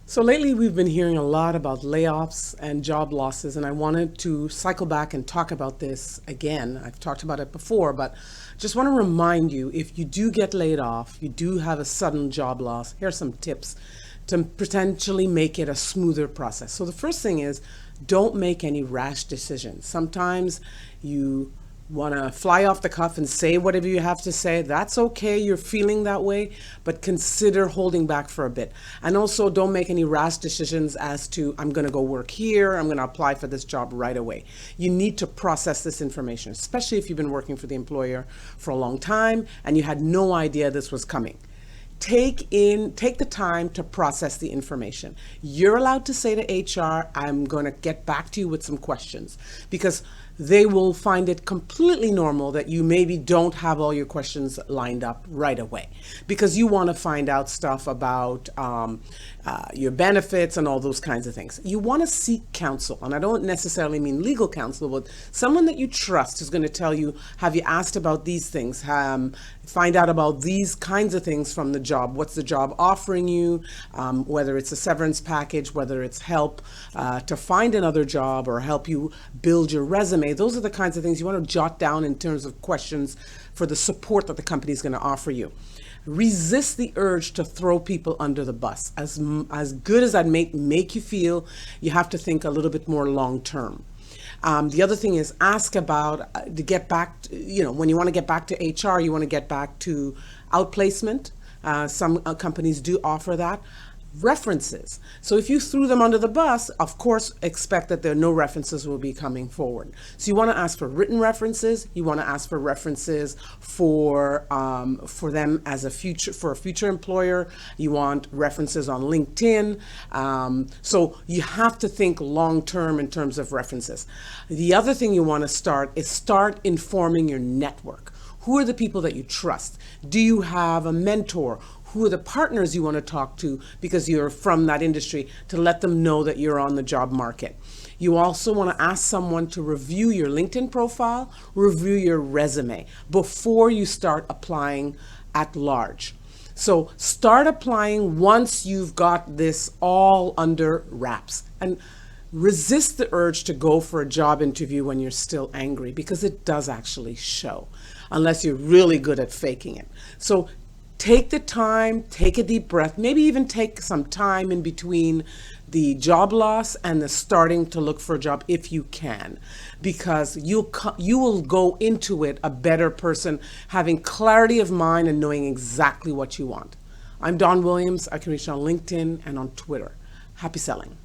So lately, we've been hearing a lot about layoffs and job losses, and I wanted to cycle back and talk about this again. I've talked about it before, but just want to remind you, if you do get laid off, you do have a sudden job loss, here are some tips to potentially make it a smoother process. So the first thing is, don't make any rash decisions. Sometimes you want to fly off the cuff and say whatever you have to say. That's okay. You're feeling that way, but consider holding back for a bit. And also, don't make any rash decisions as to, I'm going to go work here, I'm going to apply for this job right away. You need to process this information, especially if you've been working for the employer for a long time and you had no idea this was coming. Take the time to process the information. You're allowed to say to HR, I'm going to get back to you with some questions, because they will find it completely normal that you maybe don't have all your questions lined up right away, because you want to find out stuff about your benefits and all those kinds of things. You want to seek counsel, and I don't necessarily mean legal counsel, but someone that you trust is going to tell you, have you asked about these things? Find out about these kinds of things from the job. What's the job offering you? Whether it's a severance package, whether it's help to find another job or help you build your resume. Those are the kinds of things you want to jot down in terms of questions for the support that the company is going to offer you. Resist the urge to throw people under the bus. As good as that may make you feel, you have to think a little bit more long term. The other thing is, ask about to get back to, when you want to get back to HR, you want to get back to outplacement. Some companies do offer that. References. So if you threw them under the bus, of course, expect that there are no references will be coming forward. So you want to ask for written references. You want to ask for references for them as a future employer. You want references on LinkedIn. So you have to think long term in terms of references. The other thing you want to start informing your network. Who are the people that you trust? Do you have a mentor? Who are the partners you want to talk to because you're from that industry, to let them know that you're on the job market? You also want to ask someone to review your LinkedIn profile, review your resume before you start applying at large. So start applying once you've got this all under wraps. And resist the urge to go for a job interview when you're still angry, because it does actually show, unless you're really good at faking it. So take the time, take a deep breath, maybe even take some time in between the job loss and the starting to look for a job if you can, because you will go into it a better person, having clarity of mind and knowing exactly what you want. I'm Dawn Williams. I can reach on LinkedIn and on Twitter. Happy selling.